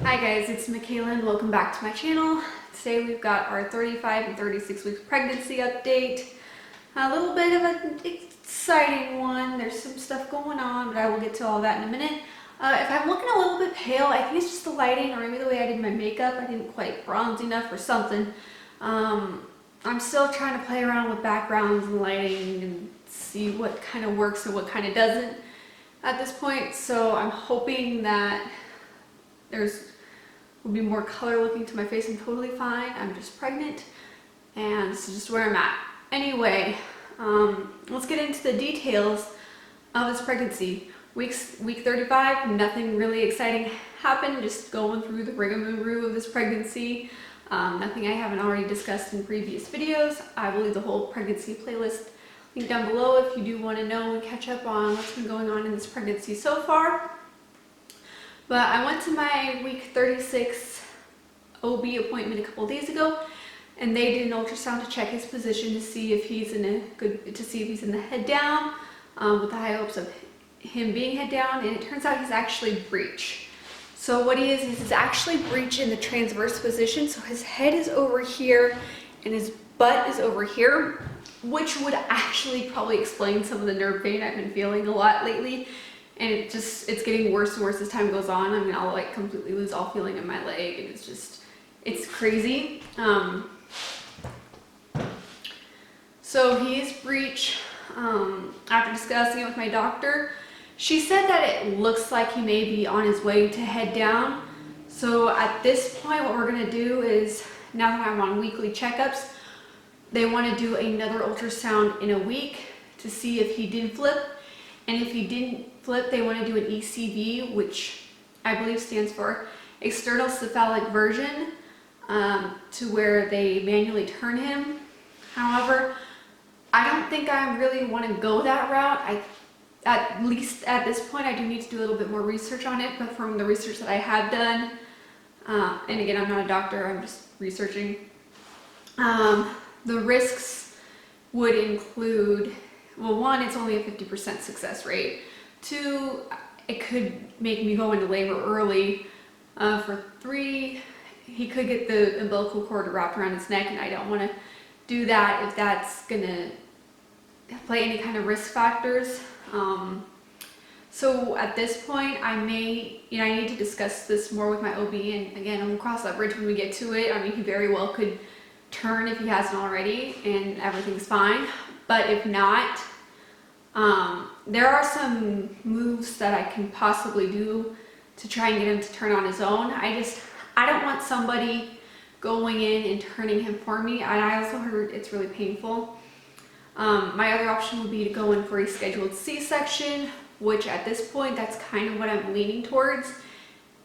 Hi guys, it's Machaela and welcome back to my channel. Today we've got our 35 and 36 weeks pregnancy update. A little bit of an exciting one. There's some stuff going on, but I will get to all that in a minute. If I'm looking a little bit pale, I think it's just the lighting or maybe the way I did my makeup. I didn't quite bronze enough or something. I'm still trying to play around with backgrounds and lighting and see what kind of works and what kind of doesn't at this point. So I'm hoping that will be more color looking to my face. I'm totally fine. I'm just pregnant and this is just where I'm at. Anyway, let's get into the details of this pregnancy. Week 35, nothing really exciting happened, just going through the rigmarole of this pregnancy. Nothing I haven't already discussed in previous videos. I will leave the whole pregnancy playlist link down below if you do want to know and catch up on what's been going on in this pregnancy so far. But I went to my week 36 OB appointment a couple days ago, and they did an ultrasound to check his position to see if he's in the head down, with the high hopes of him being head down, and it turns out he's actually breech. So what he is he's actually breech in the transverse position, so his head is over here and his butt is over here, which would actually probably explain some of the nerve pain I've been feeling a lot lately. And it's getting worse and worse as time goes on. I mean, I'll like completely lose all feeling in my leg, and it's crazy. So he is breech. After discussing it with my doctor, she said that it looks like he may be on his way to head down. So at this point, what we're gonna do is, now that I'm on weekly checkups, they want to do another ultrasound in a week to see if he did flip. And if he didn't flip, they want to do an ECV, which I believe stands for external cephalic version, to where they manually turn him. However, I don't think I really want to go that route. At least at this point, I do need to do a little bit more research on it, but from the research that I have done, and again, I'm not a doctor, I'm just researching, the risks would include, well, one, it's only a 50% success rate. Two, it could make me go into labor early. For three, he could get the umbilical cord wrapped around his neck, and I don't want to do that if that's gonna play any kind of risk factors. So at this point, I need to discuss this more with my OB, and again, we'll cross that bridge when we get to it. I mean, he very well could turn if he hasn't already and everything's fine, but if not, there are some moves that I can possibly do to try and get him to turn on his own. I don't want somebody going in and turning him for me, and I also heard it's really painful. My other option would be to go in for a scheduled C-section, which at this point, that's kind of what I'm leaning towards.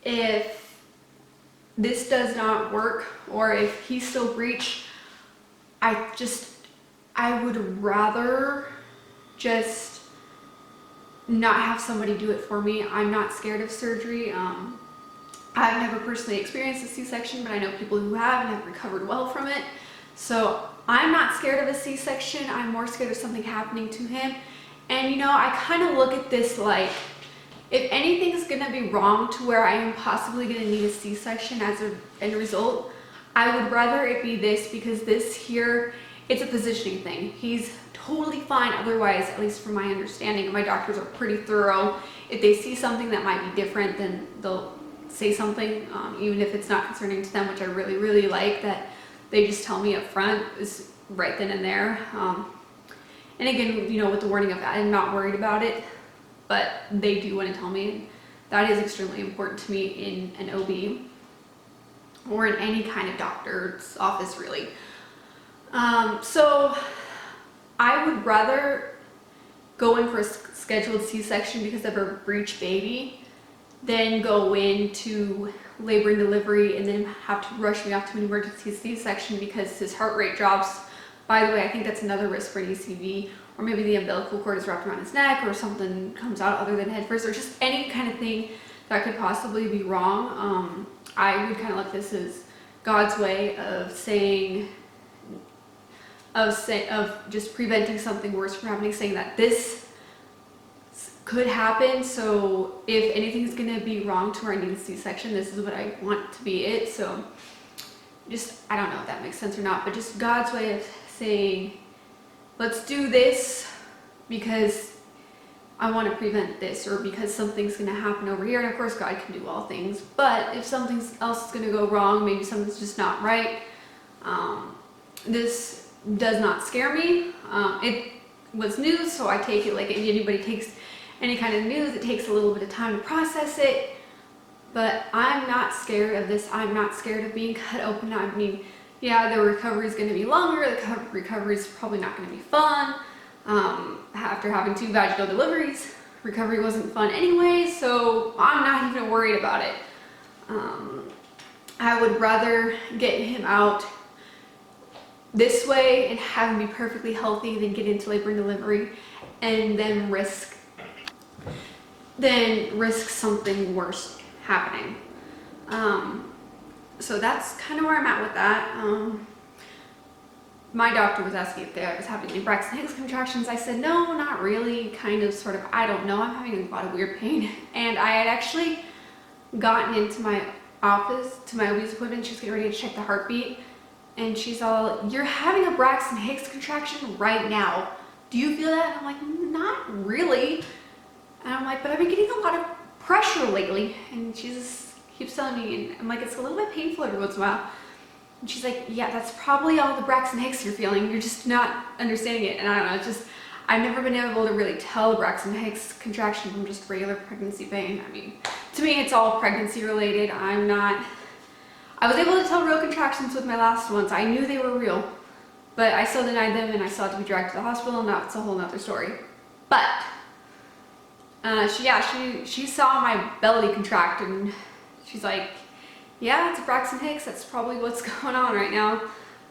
If this does not work, or if he's still breech, I would rather just not have somebody do it for me. I'm not scared of surgery. I've never personally experienced a C-section, but I know people who have and have recovered well from it. So I'm not scared of a C-section. I'm more scared of something happening to him. And you know, I kind of look at this like, if anything's gonna be wrong to where I am possibly gonna need a C-section as an end result, I would rather it be this, because this here, it's a positioning thing. He's totally fine otherwise, at least from my understanding, and my doctors are pretty thorough. If they see something that might be different, then they'll say something, even if it's not concerning to them, which I really, really like, that they just tell me up front, is right then and there. And again, you know, with the warning of I'm not worried about it, but they do want to tell me. That is extremely important to me in an OB or in any kind of doctor's office, really. So I would rather go in for a scheduled C-section because of a breech baby than go into labor and delivery and then have to rush me off to an emergency C-section because his heart rate drops. By the way, I think that's another risk for an ECV, or maybe the umbilical cord is wrapped around his neck, or something comes out other than head first, or just any kind of thing that could possibly be wrong. I would kind of look at this as God's way of of just preventing something worse from happening, saying that this could happen. So if anything's gonna be wrong to where I need a C-section, this is what I want to be it. So just, I don't know if that makes sense or not, but just God's way of saying, let's do this because I want to prevent this, or because something's going to happen over here. And of course God can do all things, but if something else is going to go wrong, maybe something's just not right, this does not scare me. It was news, so I take it like anybody takes any kind of news. It takes a little bit of time to process it, but I'm not scared of this. I'm not scared of being cut open. I mean, yeah, the recovery is going to be longer. The recovery is probably not going to be fun. After having 2 vaginal deliveries, recovery wasn't fun anyway, so I'm not even worried about it. I would rather get him out this way and have him be perfectly healthy than get into labor and delivery and then risk something worse happening. So that's kind of where I'm at with that. My doctor was asking if I was having any Braxton Hicks contractions. I said, no, not really, kind of, sort of, I don't know. I'm having a lot of weird pain. And I had actually gotten into my office to my OB's appointment. She was getting ready to check the heartbeat. And she's all, you're having a Braxton Hicks contraction right now. Do you feel that? And I'm like, not really. And I'm like, but I've been getting a lot of pressure lately. And she just keeps telling me, and I'm like, it's a little bit painful every once in a while. And she's like, yeah, that's probably all the Braxton Hicks you're feeling. You're just not understanding it. And I don't know, it's just, I've never been able to really tell Braxton Hicks contraction from just regular pregnancy pain. I mean, to me, it's all pregnancy related. I was able to tell real contractions with my last ones. I knew they were real, but I still denied them and I still had to be dragged to the hospital, and that's a whole nother story. But, she saw my belly contract and she's like, yeah, it's a Braxton Hicks. That's probably what's going on right now.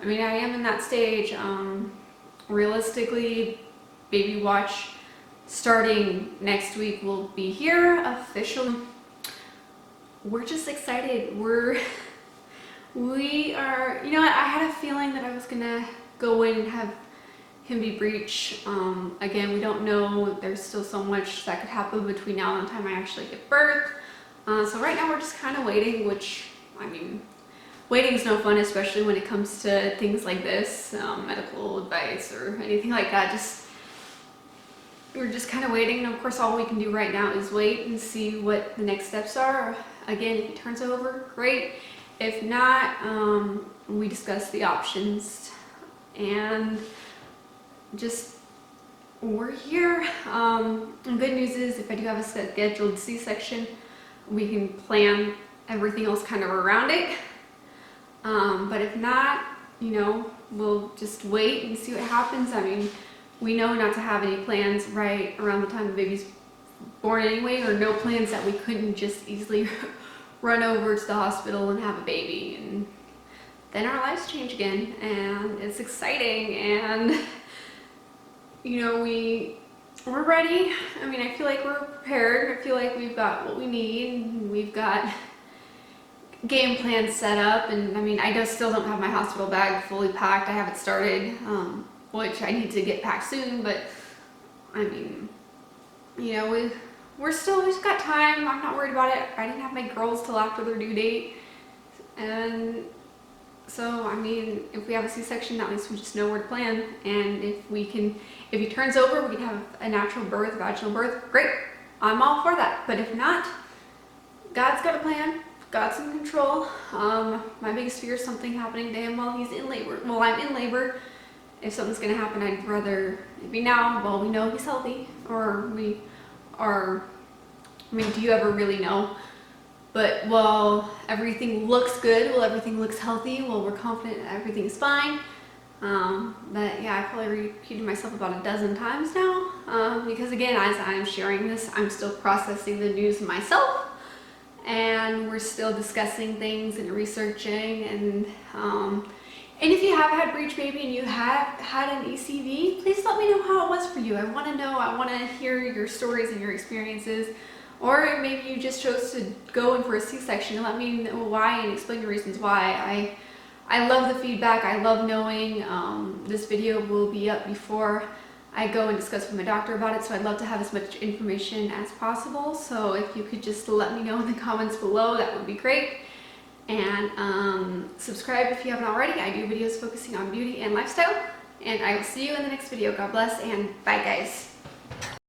I mean, I am in that stage. Realistically, baby watch starting next week will be here officially. We're just excited. We are, you know what? I had a feeling that I was gonna go in and have him be Breech. Again, we don't know. There's still so much that could happen between now and the time I actually give birth. So right now we're just kind of waiting, which, I mean, waiting is no fun, especially when it comes to things like this, medical advice or anything like that. We're just kind of waiting, and of course all we can do right now is wait and see what the next steps are. Again, if he turns over, great. If not, we discuss the options, and just, we're here. And good news is, if I do have a scheduled C-section, we can plan everything else kind of around it. But if not, you know, we'll just wait and see what happens. I mean, we know not to have any plans right around the time the baby's born anyway, or no plans that we couldn't just easily run over to the hospital and have a baby, and then our lives change again, and it's exciting, and you know, we're ready. I mean, I feel like we're prepared. I feel like we've got what we need. We've got game plans set up, and I mean, I still don't have my hospital bag fully packed. I haven't started, which I need to get packed soon, but I mean, you know, we've got time. I'm not worried about it. I didn't have my girls till after their due date, and so, I mean, if we have a C-section, at least we just know where to plan. And if he turns over, we can have a natural birth, vaginal birth, great. I'm all for that. But if not, God's got a plan. God's in control. My biggest fear is something happening to him while he's in labor. Well, I'm in labor. If something's gonna happen, I'd rather it be now while we know he's healthy, or we are, I mean, do you ever really know? But while everything looks good, while everything looks healthy, while we're confident that everything is fine, but yeah, I probably repeated myself about a dozen times now, because again, as I'm sharing this, I'm still processing the news myself, and we're still discussing things and researching, and if you have had Breech baby and you have had an ECV, please let me know how it was for you. I want to know. I want to hear your stories and your experiences. Or maybe you just chose to go in for a C-section, and let me know why and explain the reasons why. I love the feedback. I love knowing. This video will be up before I go and discuss with my doctor about it, so I'd love to have as much information as possible. So if you could just let me know in the comments below, that would be great. And subscribe if you haven't already. I do videos focusing on beauty and lifestyle. And I will see you in the next video. God bless, and bye guys.